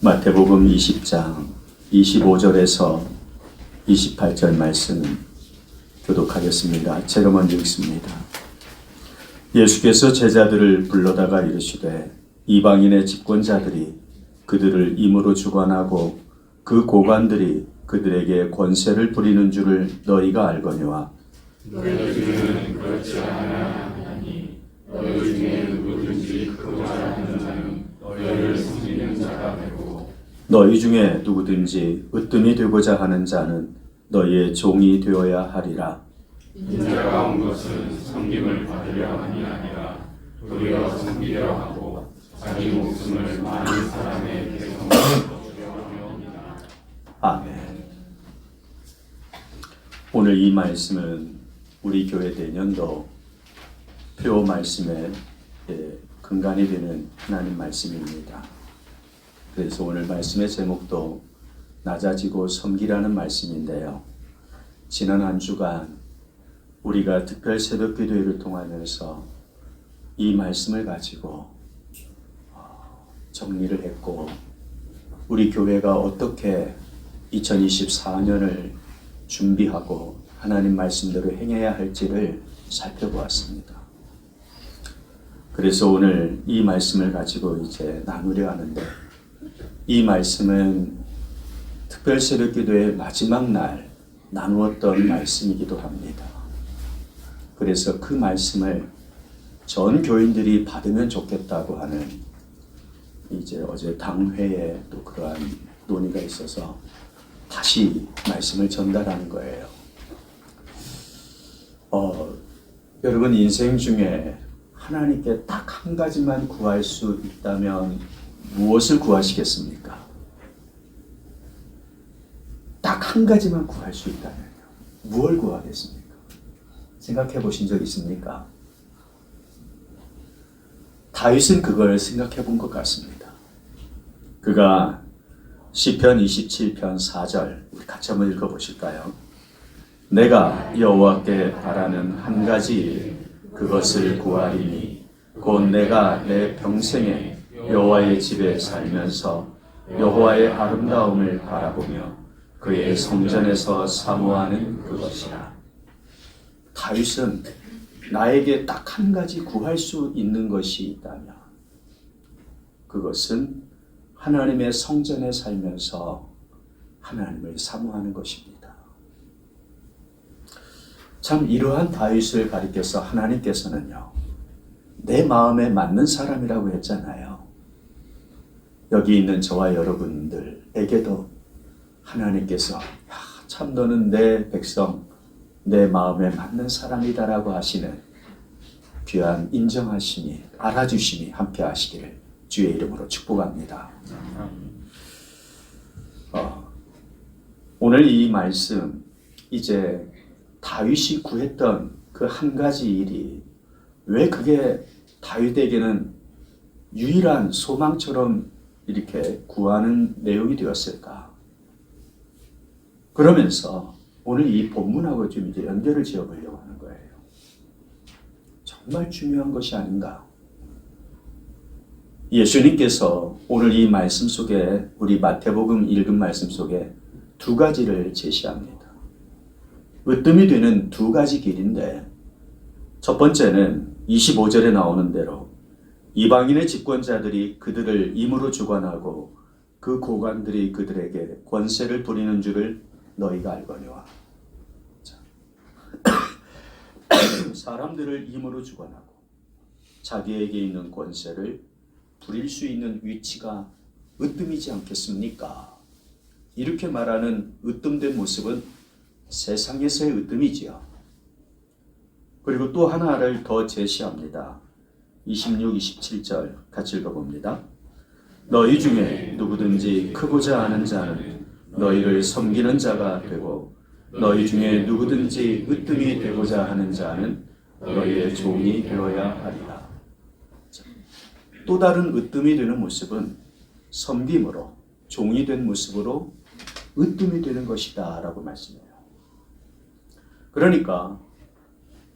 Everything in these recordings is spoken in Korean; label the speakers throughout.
Speaker 1: 마태복음 20장 25절에서 28절 말씀 교독하겠습니다. 제가 먼저 읽습니다. 예수께서 제자들을 불러다가 이르시되 이방인의 집권자들이 그들을 임으로 주관하고 그 고관들이 그들에게 권세를 부리는 줄을 너희가 알거니와
Speaker 2: 너희들은 그렇지 아니하나니 너희 중에 누구든지 크고자 하는 자는 너희를 섬기는 자가 되고
Speaker 1: 너희 중에 누구든지 으뜸이 되고자 하는 자는 너희의 종이 되어야 하리라.
Speaker 2: 인자가 온 것은 섬김을 받으려 함이 아니라 도리어 섬기려 하고 자기 목숨을 많은 사람의 대성을 거두려 함이옵니다.
Speaker 1: 아멘. 오늘 이 말씀은 우리 교회 대년도 표 말씀의 근간이 되는 하나님 말씀입니다. 그래서 오늘 말씀의 제목도 낮아지고 섬기라는 말씀인데요. 지난 한 주간 우리가 특별 새벽 기도회를 통하면서 이 말씀을 가지고 정리를 했고 우리 교회가 어떻게 2024년을 준비하고 하나님 말씀대로 행해야 할지를 살펴보았습니다. 그래서 오늘 이 말씀을 가지고 이제 나누려 하는데 이 말씀은 특별 새벽 기도의 마지막 날 나누었던 말씀이기도 합니다. 그래서 그 말씀을 전 교인들이 받으면 좋겠다고 하는 이제 어제 당회에 또 그러한 논의가 있어서 다시 말씀을 전달하는 거예요. 여러분 인생 중에 하나님께 딱 한 가지만 구할 수 있다면 무엇을 구하시겠습니까? 딱 한 가지만 구할 수 있다면요. 무엇을 구하겠습니까? 생각해 보신 적 있습니까? 다윗은 그걸 생각해 본 것 같습니다. 그가 시편 27편 4절 우리 같이 한번 읽어 보실까요? 내가 여호와께 바라는 한 가지 일 그것을 구하리니 곧 내가 내 평생에 여호와의 집에 살면서 여호와의 아름다움을 바라보며 그의 성전에서 사모하는 그것이라. 다윗은 나에게 딱 한 가지 구할 수 있는 것이 있다면 그것은 하나님의 성전에 살면서 하나님을 사모하는 것입니다. 참 이러한 다윗을 가리켜서 하나님께서는요, 내 마음에 맞는 사람이라고 했잖아요. 여기 있는 저와 여러분들에게도 하나님께서 참 너는 내 백성, 내 마음에 맞는 사람이다라고 하시는 귀한 인정하심이, 알아주심이 함께 하시기를 주의 이름으로 축복합니다. 오늘 이 말씀 이제 다윗이 구했던 그 한 가지 일이 왜 그게 다윗에게는 유일한 소망처럼 이렇게 구하는 내용이 되었을까? 그러면서 오늘 이 본문하고 좀 이제 연결을 지어보려고 하는 거예요. 정말 중요한 것이 아닌가? 예수님께서 오늘 이 말씀 속에 우리 마태복음 읽은 말씀 속에 두 가지를 제시합니다. 으뜸이 되는 두 가지 길인데 첫 번째는 25절에 나오는 대로 이방인의 집권자들이 그들을 임으로 주관하고 그 고관들이 그들에게 권세를 부리는 줄을 너희가 알거니와. 사람들을 임으로 주관하고 자기에게 있는 권세를 부릴 수 있는 위치가 으뜸이지 않겠습니까? 이렇게 말하는 으뜸된 모습은 세상에서의 으뜸이지요. 그리고 또 하나를 더 제시합니다. 26, 27절 같이 읽어봅니다. 너희 중에 누구든지 크고자 하는 자는 너희를 섬기는 자가 되고 너희 중에 누구든지 으뜸이 되고자 하는 자는 너희의 종이 되어야 하리라. 또 다른 으뜸이 되는 모습은 섬김으로 종이 된 모습으로 으뜸이 되는 것이다 라고 말씀해요. 그러니까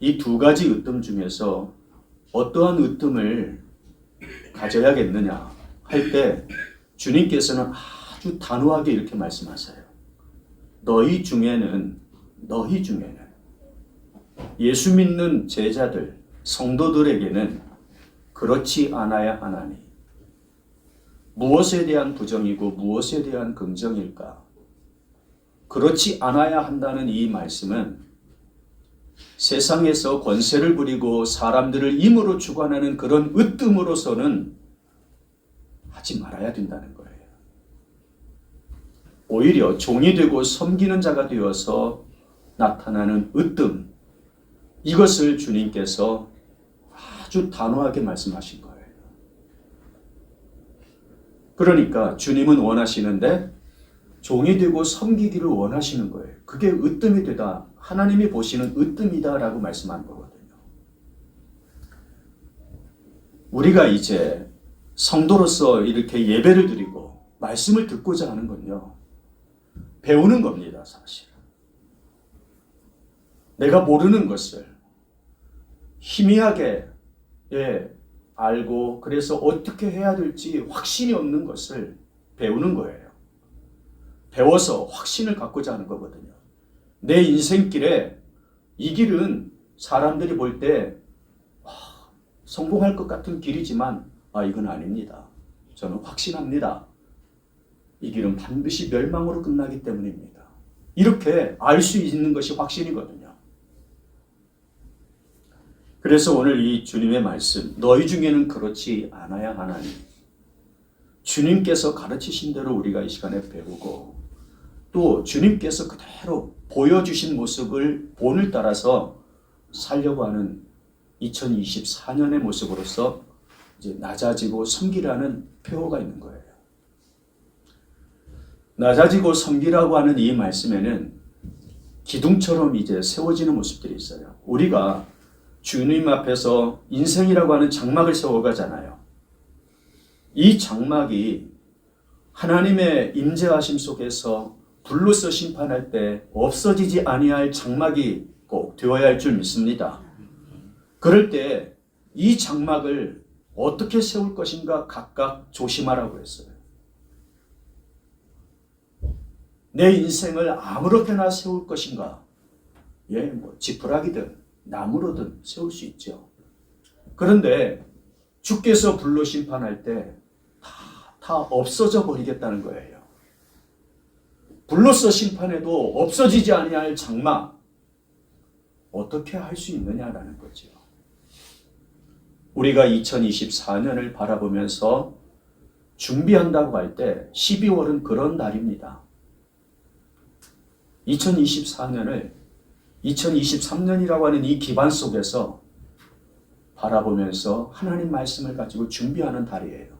Speaker 1: 이 두 가지 으뜸 중에서 어떠한 으뜸을 가져야겠느냐 할 때 주님께서는 아주 단호하게 이렇게 말씀하세요. 너희 중에는 예수 믿는 제자들, 성도들에게는 그렇지 않아야 하나니 무엇에 대한 부정이고 무엇에 대한 긍정일까? 그렇지 않아야 한다는 이 말씀은 세상에서 권세를 부리고 사람들을 임으로 주관하는 그런 으뜸으로서는 하지 말아야 된다는 거예요. 오히려 종이 되고 섬기는 자가 되어서 나타나는 으뜸, 이것을 주님께서 아주 단호하게 말씀하신 거예요. 그러니까 주님은 원하시는데 종이 되고 섬기기를 원하시는 거예요. 그게 으뜸이 되다. 하나님이 보시는 으뜸이다라고 말씀한 거거든요. 우리가 이제 성도로서 이렇게 예배를 드리고 말씀을 듣고자 하는 건요, 배우는 겁니다, 사실. 내가 모르는 것을 희미하게 알고 그래서 어떻게 해야 될지 확신이 없는 것을 배우는 거예요. 배워서 확신을 갖고자 하는 거거든요. 내 인생길에 이 길은 사람들이 볼 때 성공할 것 같은 길이지만 이건 아닙니다. 저는 확신합니다. 이 길은 반드시 멸망으로 끝나기 때문입니다. 이렇게 알 수 있는 것이 확신이거든요. 그래서 오늘 이 주님의 말씀, 너희 중에는 그렇지 않아야 하나니, 주님께서 가르치신 대로 우리가 이 시간에 배우고 또 주님께서 그대로 보여주신 모습을 본을 따라서 살려고 하는 2024년의 모습으로서 이제 낮아지고 섬기라는 표어가 있는 거예요. 낮아지고 섬기라고 하는 이 말씀에는 기둥처럼 이제 세워지는 모습들이 있어요. 우리가 주님 앞에서 인생이라고 하는 장막을 세워가잖아요. 이 장막이 하나님의 임재하심 속에서 불로서 심판할 때 없어지지 아니할 장막이 꼭 되어야 할 줄 믿습니다. 그럴 때 이 장막을 어떻게 세울 것인가 각각 조심하라고 했어요. 내 인생을 아무렇게나 세울 것인가? 지푸라기든 나무로든 세울 수 있죠. 그런데 주께서 불로 심판할 때 다 없어져 버리겠다는 거예요. 불로서 심판해도 없어지지 아니할 장막, 어떻게 할 수 있느냐라는 거죠. 우리가 2024년을 바라보면서 준비한다고 할 때 12월은 그런 날입니다. 2024년을 2023년이라고 하는 이 기반 속에서 바라보면서 하나님 말씀을 가지고 준비하는 달이에요.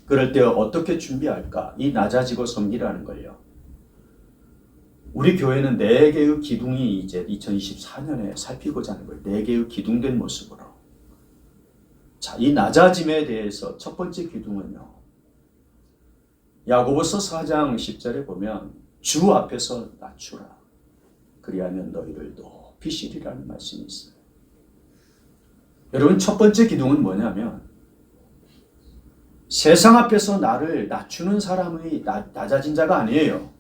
Speaker 1: 그럴 때 어떻게 준비할까? 이 낮아지고 섬기라는 걸요. 우리 교회는 4개의 기둥이 이제 2024년에 살피고자 하는 거예요. 4개의 기둥된 모습으로. 자, 이 낮아짐에 대해서 첫 번째 기둥은요, 야고보서 4장 10절에 보면 주 앞에서 낮추라. 그리하면 너희를 높이시리라는 말씀이 있어요. 여러분, 첫 번째 기둥은 뭐냐면 세상 앞에서 나를 낮추는 사람의 낮아진 자가 아니에요.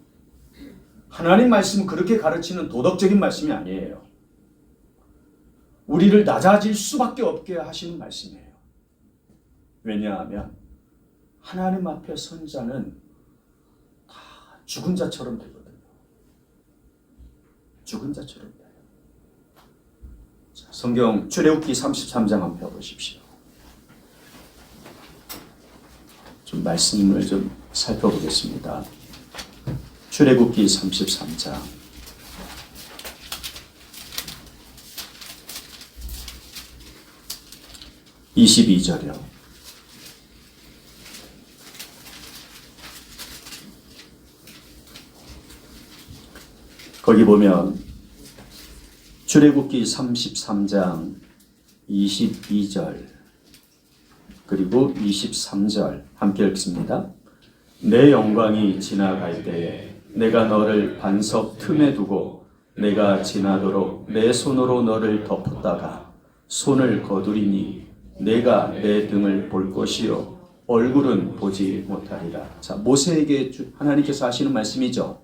Speaker 1: 하나님 말씀은 그렇게 가르치는 도덕적인 말씀이 아니에요. 우리를 낮아질 수밖에 없게 하시는 말씀이에요. 왜냐하면 하나님 앞에 선 자는 다 죽은 자처럼 되거든요. 죽은 자처럼 돼요. 자, 성경 출애굽기 33장 한번 펴보십시오. 좀 말씀을 좀 살펴보겠습니다. 출애굽기 33장 22절이요. 거기 보면 출애굽기 33장 22절 그리고 23절 함께 읽습니다. 내 영광이 지나갈 때에 내가 너를 반석 틈에 두고 내가 지나도록 내 손으로 너를 덮었다가 손을 거두리니 내가 내 등을 볼 것이요 얼굴은 보지 못하리라. 자, 모세에게 하나님께서 하시는 말씀이죠.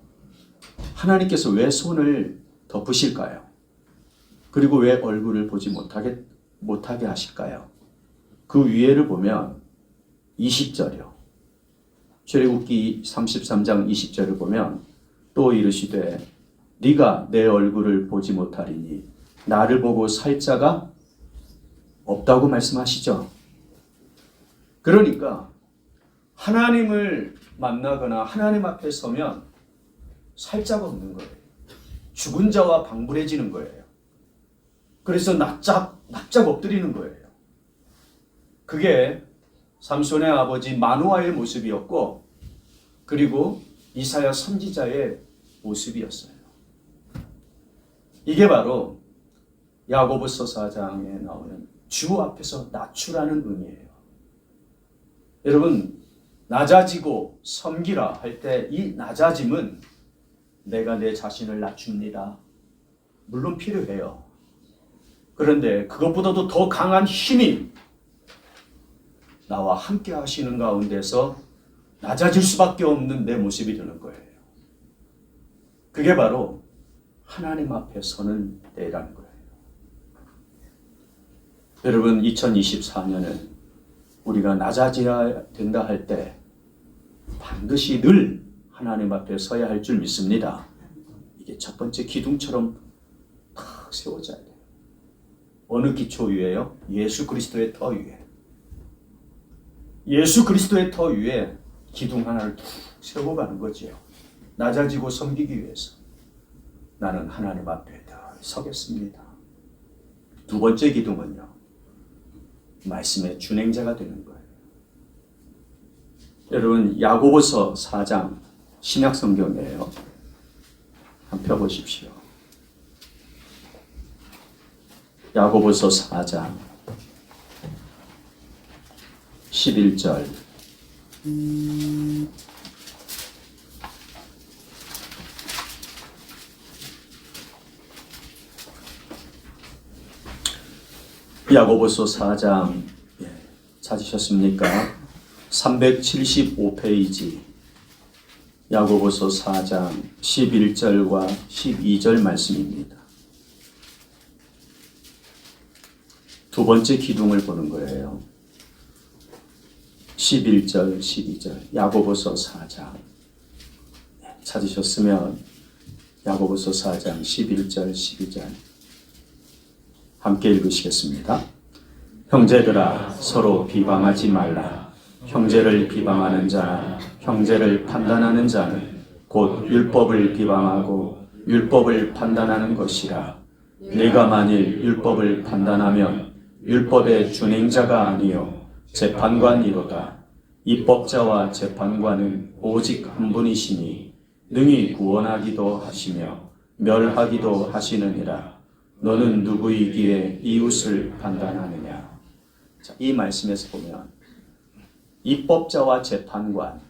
Speaker 1: 하나님께서 왜 손을 덮으실까요? 그리고 왜 얼굴을 보지 못하게 하실까요? 그 위에를 보면 20절이요. 출애굽기 33장 20절을 보면 또 이르시되 네가 내 얼굴을 보지 못하리니 나를 보고 살 자가 없다고 말씀하시죠. 그러니까 하나님을 만나거나 하나님 앞에 서면 살 자가 없는 거예요. 죽은 자와 방불해지는 거예요. 그래서 납작 엎드리는 거예요. 그게 삼손의 아버지 마노아의 모습이었고, 그리고 이사야 선지자의 모습이었어요. 이게 바로 야고보서 4장에 나오는 주 앞에서 낮추라는 의미예요. 여러분, 낮아지고 섬기라 할 때 이 낮아짐은 내가 내 자신을 낮춥니다. 물론 필요해요. 그런데 그것보다도 더 강한 힘이 나와 함께 하시는 가운데서 낮아질 수밖에 없는 내 모습이 되는 거예요. 그게 바로 하나님 앞에 서는 때라는 거예요. 여러분, 2024년은 우리가 낮아져야 된다 할 때 반드시 늘 하나님 앞에 서야 할 줄 믿습니다. 이게 첫 번째 기둥처럼 탁 세워져야 돼요. 어느 기초 위에요? 예수 그리스도의 터 위에. 예수 그리스도의 터 위에 기둥 하나를 툭 세우고 가는 거지요. 낮아지고 섬기기 위해서 나는 하나님 앞에 더 서겠습니다. 두 번째 기둥은요, 말씀의 준행자가 되는 거예요. 여러분, 야고보서 4장 신약 성경이에요. 한번 펴보십시오. 야고보서 4장 11절. 야고보서 4장 찾으셨습니까? 375페이지 야고보서 4장 11절과 12절 말씀입니다. 두 번째 기둥을 보는 거예요. 11절, 12절 야고보서 4장 찾으셨으면 야고보서 4장 11절, 12절 함께 읽으시겠습니다. 형제들아 서로 비방하지 말라. 형제를 비방하는 자나 형제를 판단하는 자는 곧 율법을 비방하고 율법을 판단하는 것이라. 네가 만일 율법을 판단하면 율법의 준행자가 아니요 재판관이로다. 입법자와 재판관은 오직 한 분이시니 능히 구원하기도 하시며 멸하기도 하시느니라. 너는 누구이기에 이웃을 판단하느냐. 자, 이 말씀에서 보면 입법자와 재판관,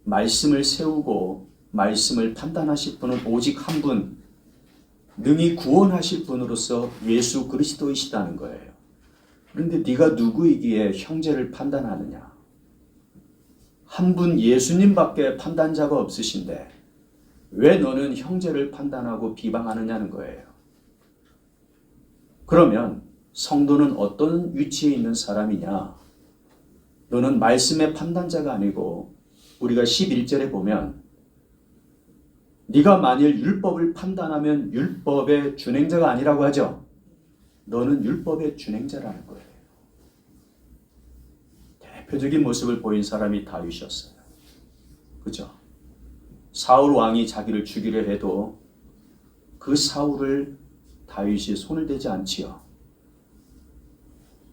Speaker 1: 말씀을 세우고 말씀을 판단하실 분은 오직 한 분, 능히 구원하실 분으로서 예수 그리스도이시다는 거예요. 그런데 네가 누구이기에 형제를 판단하느냐. 한 분 예수님밖에 판단자가 없으신데 왜 너는 형제를 판단하고 비방하느냐는 거예요. 그러면 성도는 어떤 위치에 있는 사람이냐? 너는 말씀의 판단자가 아니고 우리가 11절에 보면 네가 만일 율법을 판단하면 율법의 준행자가 아니라고 하죠. 너는 율법의 준행자라는 거예요. 대표적인 모습을 보인 사람이 다윗이었어요. 그죠? 사울 왕이 자기를 죽이려 해도 그 사울을 다윗이 손을 대지 않지요.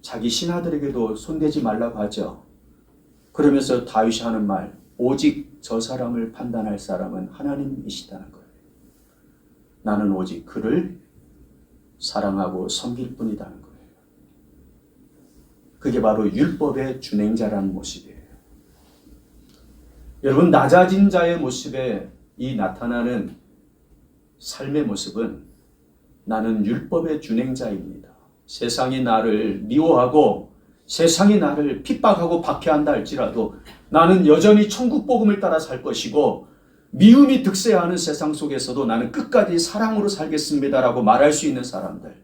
Speaker 1: 자기 신하들에게도 손대지 말라고 하죠. 그러면서 다윗이 하는 말, 오직 저 사람을 판단할 사람은 하나님이시다는 거예요. 나는 오직 그를 사랑하고 섬길 뿐이라는 거예요. 그게 바로 율법의 준행자라는 모습이에요. 여러분, 낮아진 자의 모습에 이 나타나는 삶의 모습은 나는 율법의 준행자입니다. 세상이 나를 미워하고 세상이 나를 핍박하고 박해한다 할지라도 나는 여전히 천국 복음을 따라 살 것이고 미움이 득세하는 세상 속에서도 나는 끝까지 사랑으로 살겠습니다라고 말할 수 있는 사람들.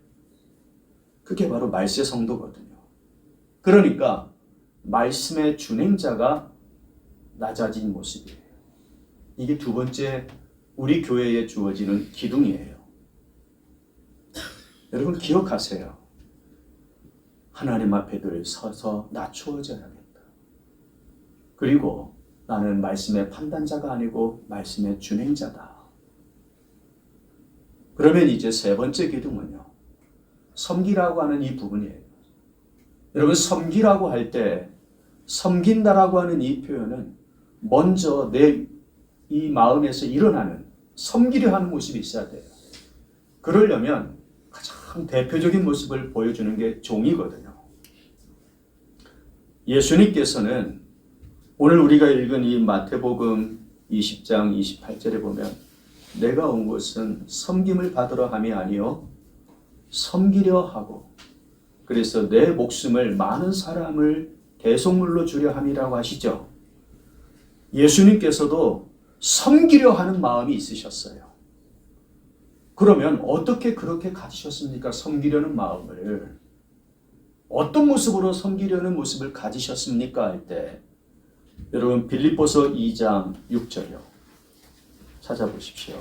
Speaker 1: 그게 바로 말세 성도거든요. 그러니까 말씀의 준행자가 낮아진 모습이에요. 이게 두 번째 우리 교회에 주어지는 기둥이에요. 여러분 기억하세요. 하나님 앞에 늘 서서 낮추어져야겠다. 그리고 나는 말씀의 판단자가 아니고 말씀의 준행자다. 그러면 이제 세 번째 기둥은요. 섬기라고 하는 이 부분이에요. 여러분 섬기라고 할 때 섬긴다라고 하는 이 표현은 먼저 내 이 마음에서 일어나는 섬기려 하는 모습이 있어야 돼요. 그러려면 가장 대표적인 모습을 보여주는 게 종이거든요. 예수님께서는 오늘 우리가 읽은 이 마태복음 20장 28절에 보면 내가 온 것은 섬김을 받으러 함이 아니요 섬기려 하고 그래서 내 목숨을 많은 사람을 대속물로 주려 함이라고 하시죠. 예수님께서도 섬기려 하는 마음이 있으셨어요. 그러면 어떻게 그렇게 가지셨습니까? 섬기려는 마음을. 어떤 모습으로 섬기려는 모습을 가지셨습니까? 할 때 여러분 빌립보서 2장 6절이요. 찾아보십시오.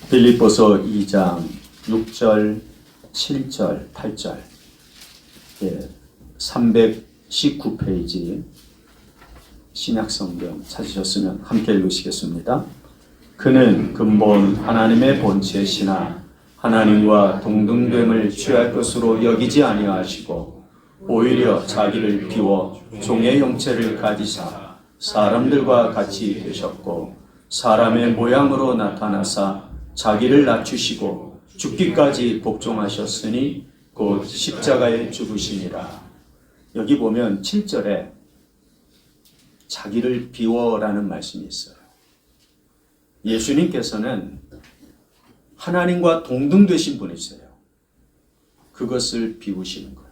Speaker 1: 빌립보서 2장 6절, 7절, 8절 319페이지 신약성경 찾으셨으면 함께 읽으시겠습니다. 그는 근본 하나님의 본체시나 하나님과 동등됨을 취할 것으로 여기지 아니하시고 오히려 자기를 비워 종의 형체를 가지사 사람들과 같이 되셨고 사람의 모양으로 나타나사 자기를 낮추시고 죽기까지 복종하셨으니 곧 십자가에 죽으시니라. 여기 보면 7절에 자기를 비워라는 말씀이 있어요. 예수님께서는 하나님과 동등되신 분이세요. 그것을 비우시는 거예요.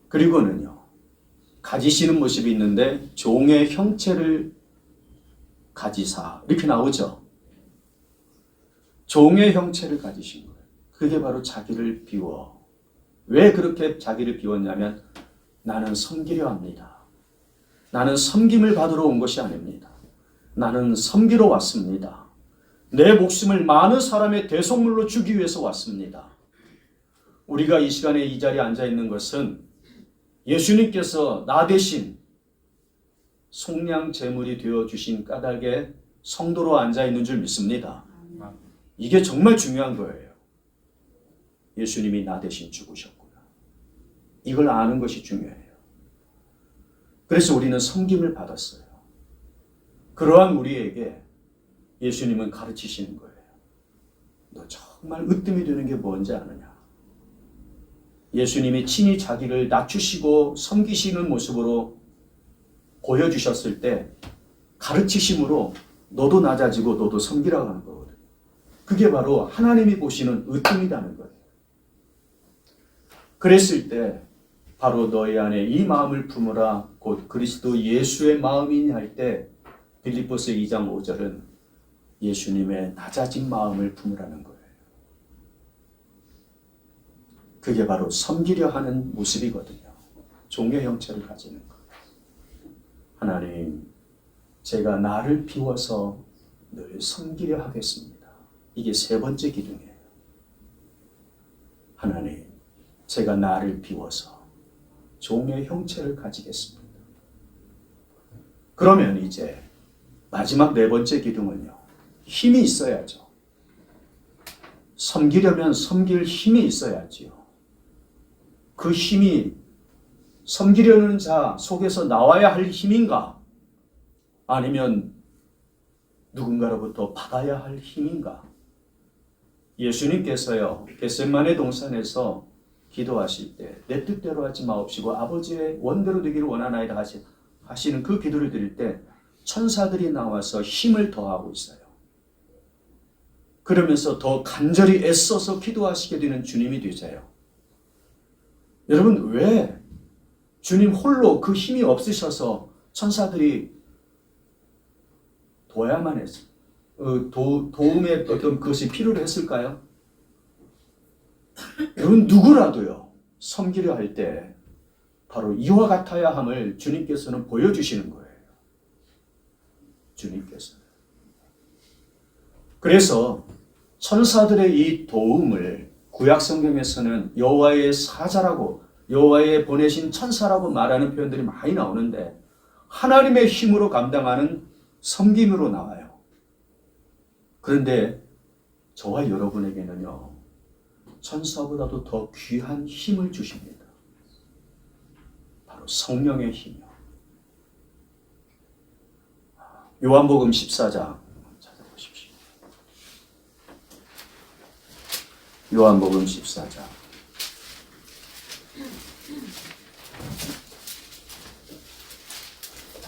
Speaker 1: 그리고는요, 가지시는 모습이 있는데 종의 형체를 가지사 이렇게 나오죠. 종의 형체를 가지신 거예요. 그게 바로 자기를 비워. 왜 그렇게 자기를 비웠냐면 나는 섬기려 합니다. 나는 섬김을 받으러 온 것이 아닙니다. 나는 섬기러 왔습니다. 내 목숨을 많은 사람의 대속물로 주기 위해서 왔습니다. 우리가 이 시간에 이 자리에 앉아 있는 것은 예수님께서 나 대신 속량 제물이 되어 주신 까닭에 성도로 앉아 있는 줄 믿습니다. 이게 정말 중요한 거예요. 예수님이 나 대신 죽으셨구나. 이걸 아는 것이 중요해요. 그래서 우리는 섬김을 받았어요. 그러한 우리에게 예수님은 가르치시는 거예요. 너 정말 으뜸이 되는 게 뭔지 아느냐? 예수님이 친히 자기를 낮추시고 섬기시는 모습으로 보여주셨을 때 가르치심으로 너도 낮아지고 너도 섬기라고 하는 거거든요. 그게 바로 하나님이 보시는 으뜸이라는 거예요. 그랬을 때 바로 너희 안에 이 마음을 품으라 곧 그리스도 예수의 마음이니 할 때 빌립보서 2장 5절은 예수님의 낮아진 마음을 품으라는 거예요. 그게 바로 섬기려 하는 모습이거든요. 종의 형체를 가지는 것. 하나님, 제가 나를 비워서 늘 섬기려 하겠습니다. 이게 세 번째 기둥이에요. 하나님, 제가 나를 비워서 종의 형체를 가지겠습니다. 그러면 이제 마지막 네 번째 기둥은요. 힘이 있어야죠. 섬기려면 섬길 힘이 있어야지요. 그 힘이 섬기려는 자 속에서 나와야 할 힘인가? 아니면 누군가로부터 받아야 할 힘인가? 예수님께서요. 겟세마네 동산에서 기도하실 때 내 뜻대로 하지 마옵시고 아버지의 원대로 되기를 원하나이다 하시 하시는 그 기도를 드릴 때 천사들이 나와서 힘을 더하고 있어요. 그러면서 더 간절히 애써서 기도하시게 되는 주님이 되세요. 여러분, 왜 주님 홀로 그 힘이 없으셔서 천사들이 도야만 했어요? 도움의 어떤 것이 필요로 했을까요? 여러분, 누구라도요 섬기려 할 때 바로 이와 같아야 함을 주님께서는 보여주시는 거예요. 주님께서. 그래서 천사들의 이 도움을 구약 성경에서는 여호와의 사자라고, 여호와의 보내신 천사라고 말하는 표현들이 많이 나오는데, 하나님의 힘으로 감당하는 섬김으로 나와요. 그런데 저와 여러분에게는요, 천사보다도 더 귀한 힘을 주십니다. 바로 성령의 힘이요. 요한복음 14장 찾아보십시오. 요한복음 14장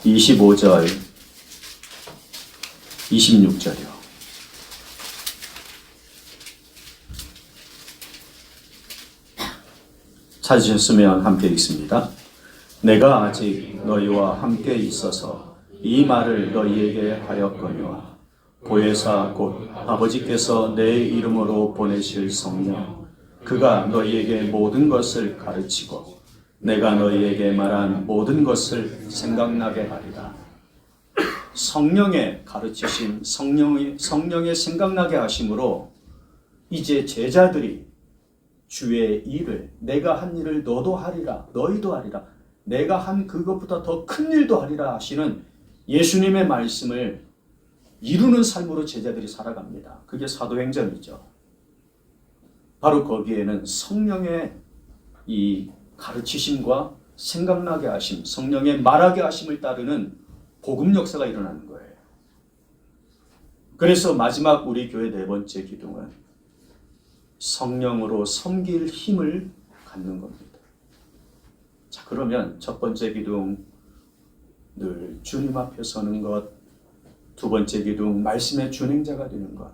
Speaker 1: 25절 26절이요. 찾으셨으면 함께 읽습니다. 내가 아직 너희와 함께 있어서 이 말을 너희에게 하였거니와 보혜사 곧 아버지께서 내 이름으로 보내실 성령 그가 너희에게 모든 것을 가르치고 내가 너희에게 말한 모든 것을 생각나게 하리라. 성령의 가르치심, 성령의 생각나게 하심으로 이제 제자들이 주의 일을, 내가 한 일을 너도 하리라, 너희도 하리라, 내가 한 그것보다 더 큰 일도 하리라 하시는 예수님의 말씀을 이루는 삶으로 제자들이 살아갑니다. 그게 사도행전이죠. 바로 거기에는 성령의 이 가르치심과 생각나게 하심, 성령의 말하게 하심을 따르는 복음 역사가 일어나는 거예요. 그래서 마지막 우리 교회 네 번째 기둥은 성령으로 섬길 힘을 갖는 겁니다. 자, 그러면 첫 번째 기둥, 늘 주님 앞에 서는 것. 두 번째 기둥, 말씀의 준행자가 되는 것.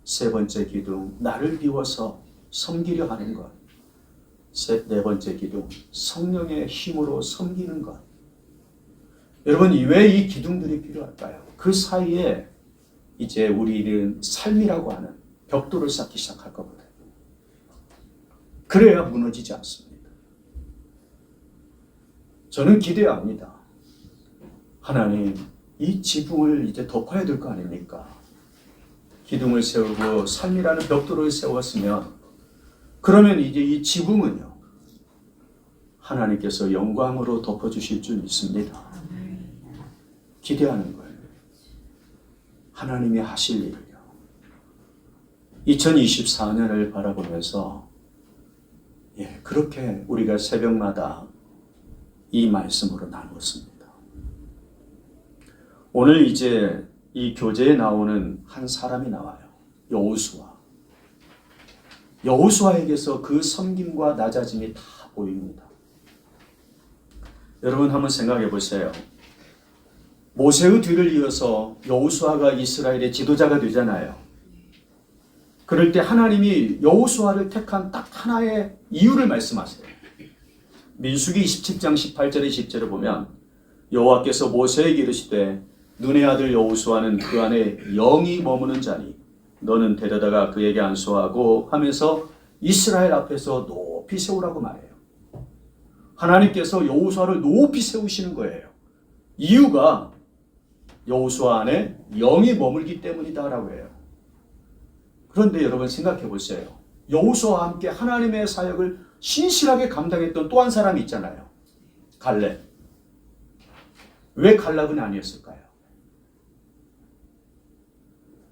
Speaker 1: 세 번째 기둥, 나를 비워서 섬기려 하는 것. 네 번째 기둥, 성령의 힘으로 섬기는 것. 여러분, 왜 이 기둥들이 필요할까요? 그 사이에 이제 우리는 삶이라고 하는 벽돌을 쌓기 시작할 거거든요. 그래야 무너지지 않습니다. 저는 기대합니다. 하나님, 이 지붕을 이제 덮어야 될 거 아닙니까? 기둥을 세우고 삶이라는 벽돌을 세웠으면, 그러면 이제 이 지붕은요, 하나님께서 영광으로 덮어주실 줄 믿습니다. 기대하는 거예요. 하나님이 하실 일을요. 2024년을 바라보면서 그렇게 우리가 새벽마다 이 말씀으로 나누었습니다. 오늘 이제 이 교재에 나오는 한 사람이 나와요. 여호수아. 여호수아에게서 그 섬김과 낮아짐이 다 보입니다. 여러분 한번 생각해 보세요. 모세의 뒤를 이어서 여호수아가 이스라엘의 지도자가 되잖아요. 그럴 때 하나님이 여호수아를 택한 딱 하나의 이유를 말씀하세요. 민수기 27장 18절에 10절을 보면 여호와께서 모세에게 이르시되 눈의 아들 여호수아는 그 안에 영이 머무는 자니 너는 데려다가 그에게 안수하고 하면서 이스라엘 앞에서 높이 세우라고 말해요. 하나님께서 여호수아를 높이 세우시는 거예요. 이유가 여호수아 안에 영이 머물기 때문이다라고 해요. 그런데 여러분 생각해 보세요. 여호수아와 함께 하나님의 사역을 신실하게 감당했던 또 한 사람이 있잖아요. 갈렙. 왜 갈렙은 아니었을까요?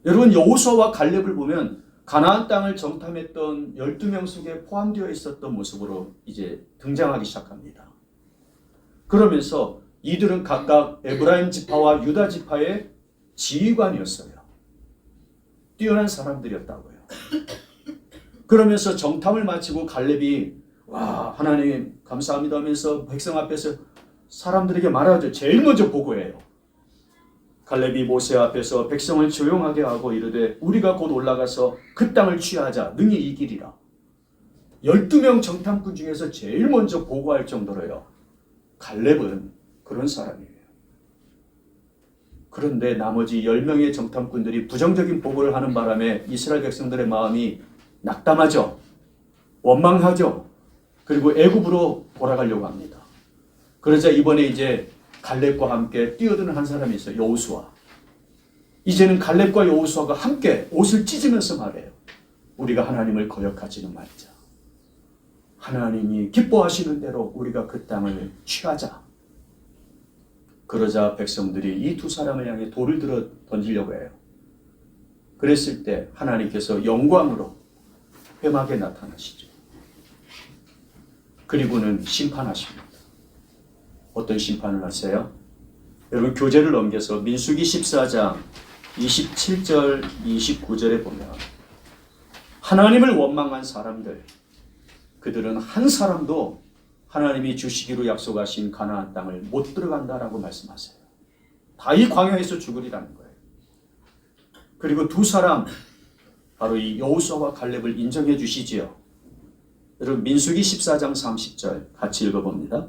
Speaker 1: 여러분 여호수아와 갈렙을 보면 가나안 땅을 정탐했던 12명 속에 포함되어 있었던 모습으로 이제 등장하기 시작합니다. 그러면서 이들은 각각 에브라임 지파와 유다 지파의 지휘관이었어요. 뛰어난 사람들이었다고요. 그러면서 정탐을 마치고 갈렙이 와 하나님 감사합니다 하면서 백성 앞에서 사람들에게 말하죠. 제일 먼저 보고해요. 갈렙이 모세 앞에서 백성을 조용하게 하고 이르되 우리가 곧 올라가서 그 땅을 취하자 능히 이기리라. 12명 정탐꾼 중에서 제일 먼저 보고할 정도로요. 갈렙은 그런 사람이에요. 그런데 나머지 10명의 정탐꾼들이 부정적인 보고를 하는 바람에 이스라엘 백성들의 마음이 낙담하죠. 원망하죠. 그리고 애굽으로 돌아가려고 합니다. 그러자 이번에 이제 갈렙과 함께 뛰어드는 한 사람이 있어요. 여호수아. 이제는 갈렙과 여호수아가 함께 옷을 찢으면서 말해요. 우리가 하나님을 거역하지는 말자. 하나님이 기뻐하시는 대로 우리가 그 땅을 취하자. 그러자 백성들이 이 두 사람을 향해 돌을 들어 던지려고 해요. 그랬을 때 하나님께서 영광으로 회막에 나타나시죠. 그리고는 심판하십니다. 어떤 심판을 하세요? 여러분 교재를 넘겨서 민수기 14장 27절 29절에 보면 하나님을 원망한 사람들, 그들은 한 사람도 하나님이 주시기로 약속하신 가나안 땅을 못 들어간다라고 말씀하세요. 다 이 광야에서 죽으리라는 거예요. 그리고 두 사람, 바로 이 여호수아와 갈렙을 인정해 주시지요. 여러분 민수기 14장 30절 같이 읽어봅니다.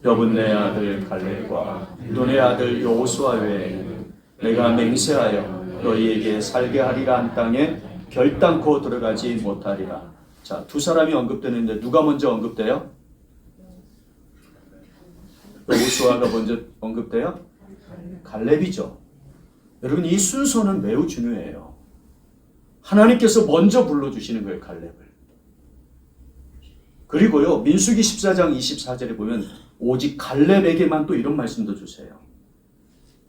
Speaker 1: 여분네 아들 갈렙과 눈의 아들 여호수아 외에는 내가 맹세하여 너희에게 살게 하리라 한 땅에 결단코 들어가지 못하리라. 자, 두 사람이 언급되는데 누가 먼저 언급돼요? 여호수아가 먼저 언급돼요? 갈렙이죠. 여러분 이 순서는 매우 중요해요. 하나님께서 먼저 불러주시는 거예요. 갈렙을. 그리고요 민수기 14장 24절에 보면 오직 갈렙에게만 또 이런 말씀도 주세요.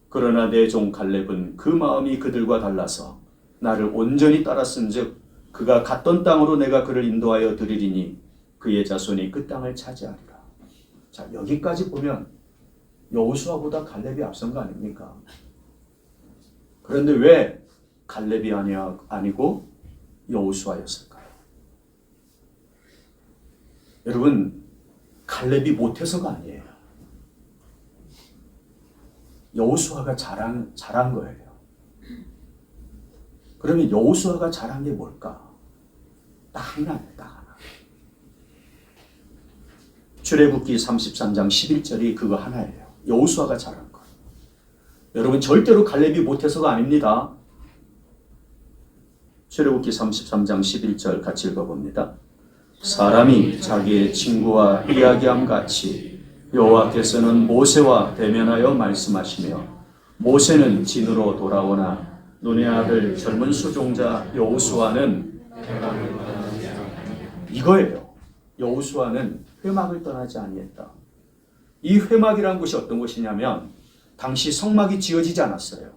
Speaker 1: 그러나 내 종 갈렙은 그 마음이 그들과 달라서 나를 온전히 따랐은즉 그가 갔던 땅으로 내가 그를 인도하여 드리리니 그의 자손이 그 땅을 차지하리라. 자, 여기까지 보면 여호수아보다 갈렙이 앞선 거 아닙니까? 그런데 왜 갈렙이 아니고 여호수아였을까요? 여러분 갈렙이 못해서가 아니에요. 여호수아가 잘한 거예요. 그러면 여호수아가 잘한 게 뭘까? 딱 하나예요. 딱 하나. 출애굽기 33장 11절이 그거 하나예요. 여호수아가 잘한 거. 여러분 절대로 갈렙이 못해서가 아닙니다. 출애굽기 33장 11절 같이 읽어봅니다. 사람이 자기의 친구와 이야기함 같이 여호와께서는 모세와 대면하여 말씀하시며 모세는 진으로 돌아오나 눈의 아들 젊은 수종자 여호수아는 이거예요. 여호수아는 회막을 떠나지 아니했다. 이 회막이라는 곳이 어떤 곳이냐면 당시 성막이 지어지지 않았어요.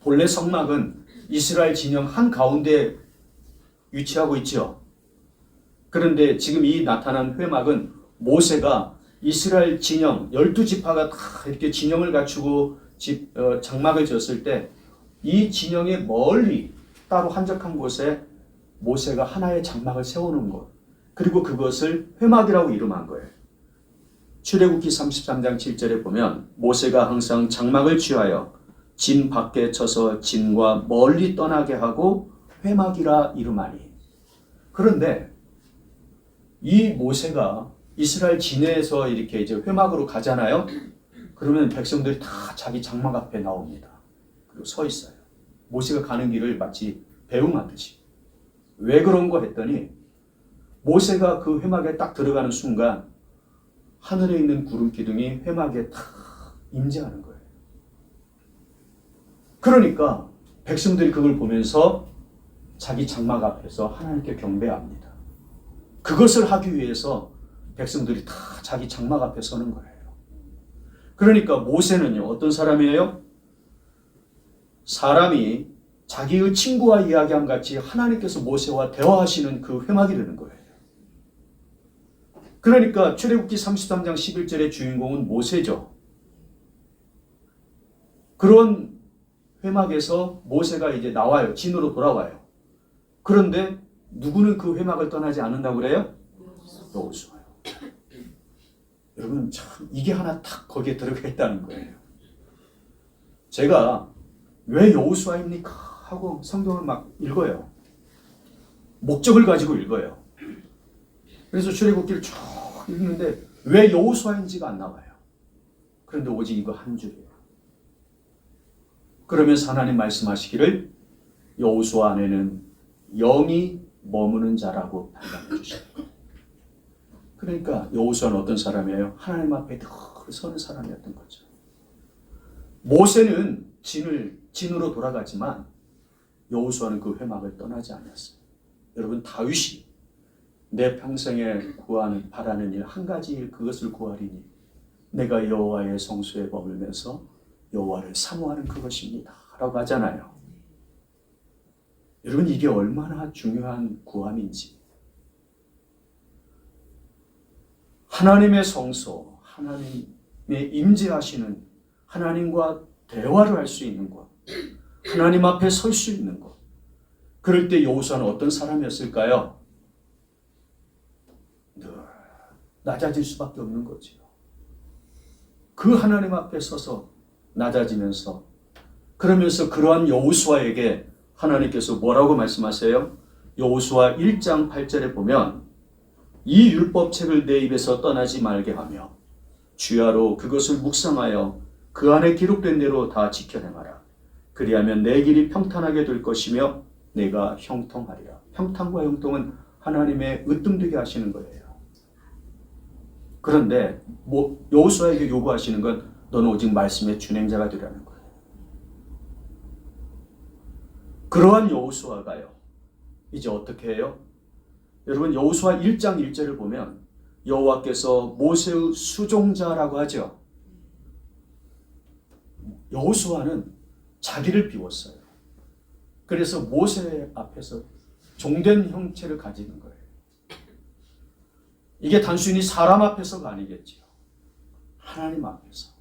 Speaker 1: 본래 성막은 이스라엘 진영 한가운데 위치하고 있죠. 그런데 지금 이 나타난 회막은 모세가 이스라엘 진영 12지파가 다 이렇게 진영을 갖추고 장막을 지었을 때 이 진영의 멀리 따로 한적한 곳에 모세가 하나의 장막을 세우는 것, 그리고 그것을 회막이라고 이름한 거예요. 출애굽기 33장 7절에 보면 모세가 항상 장막을 취하여 진 밖에 쳐서 진과 멀리 떠나게 하고 회막이라 이름하니. 그런데 이 모세가 이스라엘 진해에서 이렇게 이제 회막으로 가잖아요. 그러면 백성들이 다 자기 장막 앞에 나옵니다. 그리고 서 있어요. 모세가 가는 길을 마치 배웅하듯이. 왜 그런 거 했더니 모세가 그 회막에 딱 들어가는 순간 하늘에 있는 구름 기둥이 회막에 딱 임재하는 거예요. 그러니까 백성들이 그걸 보면서 자기 장막 앞에서 하나님께 경배합니다. 그것을 하기 위해서 백성들이 다 자기 장막 앞에 서는 거예요. 그러니까 모세는요, 어떤 사람이에요? 사람이 자기의 친구와 이야기함 같이 하나님께서 모세와 대화하시는 그 회막이 되는 거예요. 그러니까 출애굽기 33장 11절의 주인공은 모세죠. 그런 회막에서 모세가 이제 나와요. 진으로 돌아와요. 그런데 누구는 그 회막을 떠나지 않는다고 그래요? 여호수아요. 여러분 참 이게 하나 탁 거기에 들어가 있다는 거예요. 제가 왜 여호수아입니까? 하고 성경을 막 읽어요. 목적을 가지고 읽어요. 그래서 출애굽기를 쭉 읽는데 왜 여호수아인지가 안 나와요. 그런데 오직 이거 한 줄이에요. 그러면서 하나님 말씀하시기를 여호수아 안에는 영이 머무는 자라고 판단해 주셔요. 그러니까 여호수아는 어떤 사람이에요? 하나님 앞에 늘 서는 사람이었던 거죠. 모세는 진으로 돌아가지만 여호수아는 그 회막을 떠나지 않았어요. 여러분 다윗이 내 평생에 바라는 일 한 가지 일 그것을 구하리니 내가 여호와의 성소에 머물면서 여호와를 사모하는 그것입니다 라고 하잖아요. 여러분 이게 얼마나 중요한 구함인지. 하나님의 성소, 하나님의 임재하시는 하나님과 대화를 할 수 있는 곳, 하나님 앞에 설 수 있는 곳. 그럴 때 여호수아는 어떤 사람이었을까요? 늘 낮아질 수밖에 없는 거죠. 그 하나님 앞에 서서 낮아지면서 그러면서 그러한 여호수아에게 하나님께서 뭐라고 말씀하세요? 여호수아 1장 8절에 보면 이 율법책을 내 입에서 떠나지 말게 하며 주야로 그것을 묵상하여 그 안에 기록된 대로 다 지켜 행하라. 그리하면 내 길이 평탄하게 될 것이며 내가 형통하리라. 평탄과 형통은 하나님의 으뜸되게 하시는 거예요. 그런데 여호수아에게 요구하시는 건 너는 오직 말씀의 준행자가 되라는 거예요. 그러한 여호수아가요. 이제 어떻게 해요? 여러분 여호수아 1장 1절을 보면 여호와께서 모세의 수종자라고 하죠. 여호수아는 자기를 비웠어요. 그래서 모세 앞에서 종된 형체를 가지는 거예요. 이게 단순히 사람 앞에서가 아니겠죠. 하나님 앞에서.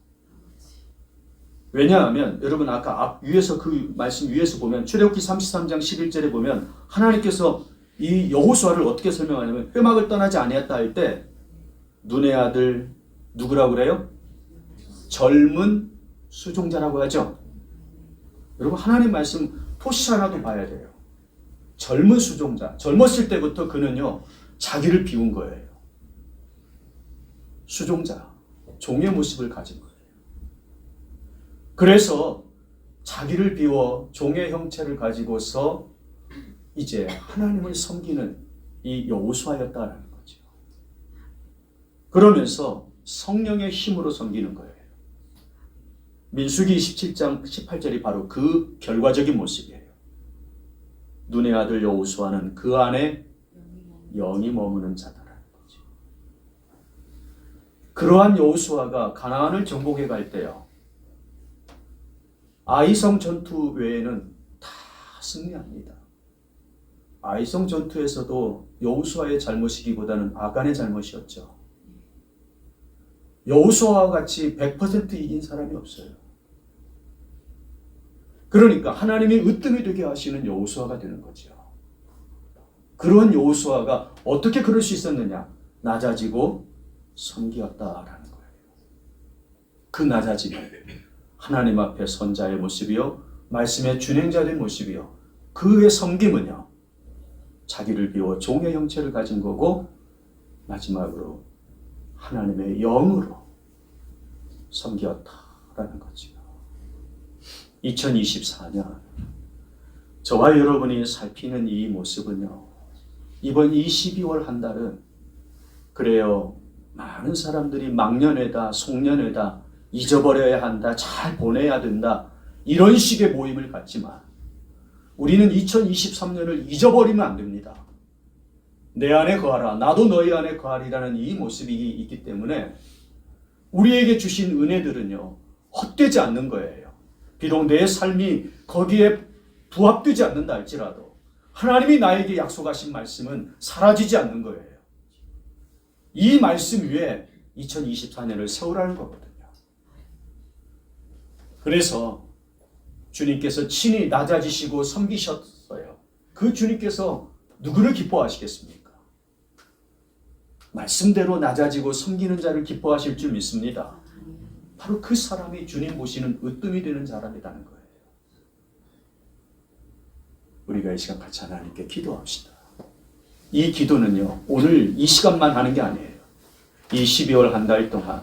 Speaker 1: 왜냐하면 여러분 아까 위에서 그 말씀 위에서 보면 출애굽기 33장 11절에 보면 하나님께서 이 여호수아를 어떻게 설명하냐면 회막을 떠나지 아니했다 할 때 눈의 아들 누구라고 그래요? 젊은 수종자라고 하죠. 여러분 하나님 말씀 토시 하나도 봐야 돼요. 젊은 수종자. 젊었을 때부터 그는요 자기를 비운 거예요. 수종자. 종의 모습을 가진 거예요. 그래서 자기를 비워 종의 형체를 가지고서 이제 하나님을 섬기는 이 여호수아였다라는 거죠. 그러면서 성령의 힘으로 섬기는 거예요. 민수기 27장 18절이 바로 그 결과적인 모습이에요. 눈의 아들 여호수아는 그 안에 영이 머무는 자다라는 거죠. 그러한 여호수아가 가나안을 정복해 갈 때요. 아이성 전투 외에는 다 승리합니다. 아이성 전투에서도 여호수아의 잘못이기보다는 아간의 잘못이었죠. 여호수아와 같이 100% 이긴 사람이 없어요. 그러니까 하나님이 으뜸이 되게 하시는 여호수아가 되는 거죠. 그런 여호수아가 어떻게 그럴 수 있었느냐? 낮아지고 섬기었다라는 거예요. 그 낮아짐은 하나님 앞에 선자의 모습이요, 말씀의 준행자의 모습이요, 그의 섬김은요, 자기를 비워 종의 형체를 가진 거고 마지막으로 하나님의 영으로 섬겼다라는 거죠. 2024년 저와 여러분이 살피는 이 모습은요, 이번 이 12월 한 달은 그래요, 많은 사람들이 막년회다, 송년회다, 잊어버려야 한다, 잘 보내야 된다, 이런 식의 모임을 갖지만 우리는 2023년을 잊어버리면 안 됩니다. 내 안에 거하라, 나도 너희 안에 거하리라는 이 모습이 있기 때문에 우리에게 주신 은혜들은요, 헛되지 않는 거예요. 비록 내 삶이 거기에 부합되지 않는다 할지라도 하나님이 나에게 약속하신 말씀은 사라지지 않는 거예요. 이 말씀 위에 2024년을 세우라는 거거든요. 그래서 주님께서 친히 낮아지시고 섬기셨어요. 그 주님께서 누구를 기뻐하시겠습니까? 말씀대로 낮아지고 섬기는 자를 기뻐하실 줄 믿습니다. 바로 그 사람이 주님 보시는 으뜸이 되는 사람이라는 거예요. 우리가 이 시간 같이 하나님께 기도합시다. 이 기도는요, 오늘 이 시간만 하는 게 아니에요. 이 12월 한 달 동안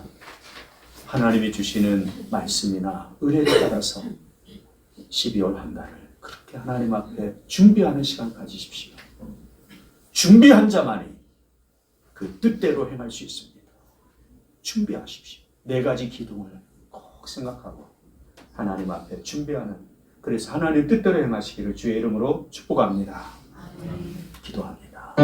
Speaker 1: 하나님이 주시는 말씀이나 은혜를 따라서 12월 한 달을 그렇게 하나님 앞에 준비하는 시간 가지십시오. 준비한 자만이 그 뜻대로 행할 수 있습니다. 준비하십시오. 4가지 기둥을 꼭 생각하고 하나님 앞에 준비하는, 그래서 하나님 뜻대로 행하시기를 주의 이름으로 축복합니다. 기도합니다.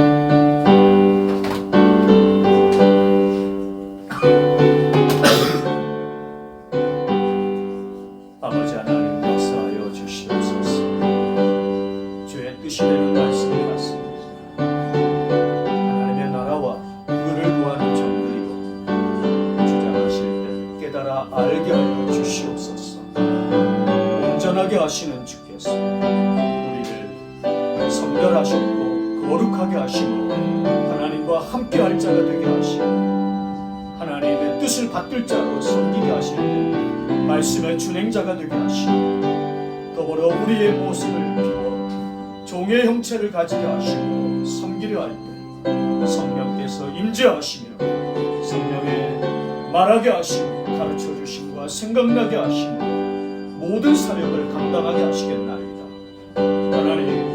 Speaker 1: 아버지 하나님, 역사하여 주시옵소서. 주의 뜻이 되는 말씀이 맞습니다. 하나님의 나라와 의를 구하는 정들이고 주장하실 때 깨달아 알게 하여 주시옵소서. 온전하게 하시는 주께서 우리를 성별하셨고 거룩하게 하시고 하나님과 함께할 자가 되게 하시고 하나님의 뜻을 받들 자로 섬기게 하실 때 말씀의 준행자가 되게 하시고 더불어 우리의 모습을 비워 종의 형체를 가지게 하시고 섬기려 할 때 성령께서 임재하시며 성령의 말하게 하시고 가르쳐 주심과 생각나게 하시고 모든 사역을 감당하게 하시겠나이다. 하나님,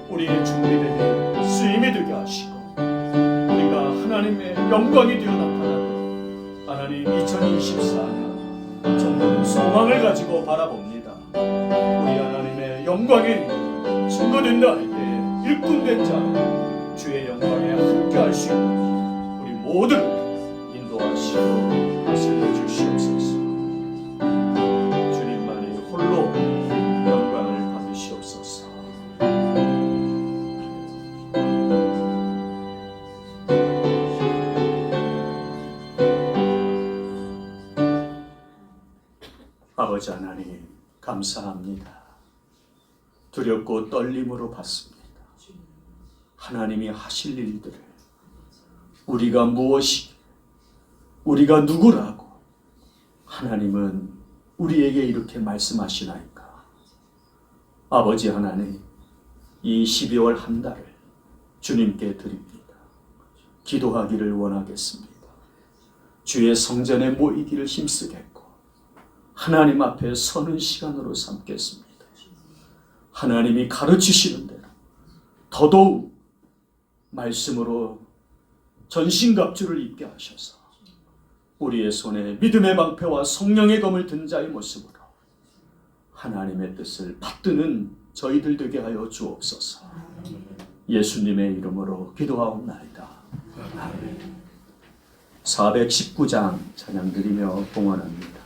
Speaker 1: 우리의 준비됨이 쓰임이 되게 하시고 우리가 하나님의 영광이 되어 나타나는 하나님 2024년 정말 소망을 가지고 바라봅니다. 우리 하나님의 영광이 증거된다 할 때에 일꾼된 자 주의 영광에 함께할 수 있도록 우리 모두를 인도하시고 다스려 주시옵소서. 주님만이 홀로 영광을 받으시옵소서. 아버지 하나님, 감사합니다. 두렵고 떨림으로 받습니다. 하나님이 하실 일들을 우리가 무엇이, 우리가 누구라고 하나님은 우리에게 이렇게 말씀하시나이까. 아버지 하나님, 이 12월 한 달을 주님께 드립니다. 기도하기를 원하겠습니다. 주의 성전에 모이기를 힘쓰겠고 하나님 앞에 서는 시간으로 삼겠습니다. 하나님이 가르치시는 대로 더더욱 말씀으로 전신갑주를 입게 하셔서 우리의 손에 믿음의 방패와 성령의 검을 든 자의 모습으로 하나님의 뜻을 받드는 저희들 되게 하여 주옵소서. 예수님의 이름으로 기도하옵나이다. 아멘. 419장 찬양 드리며 봉헌합니다.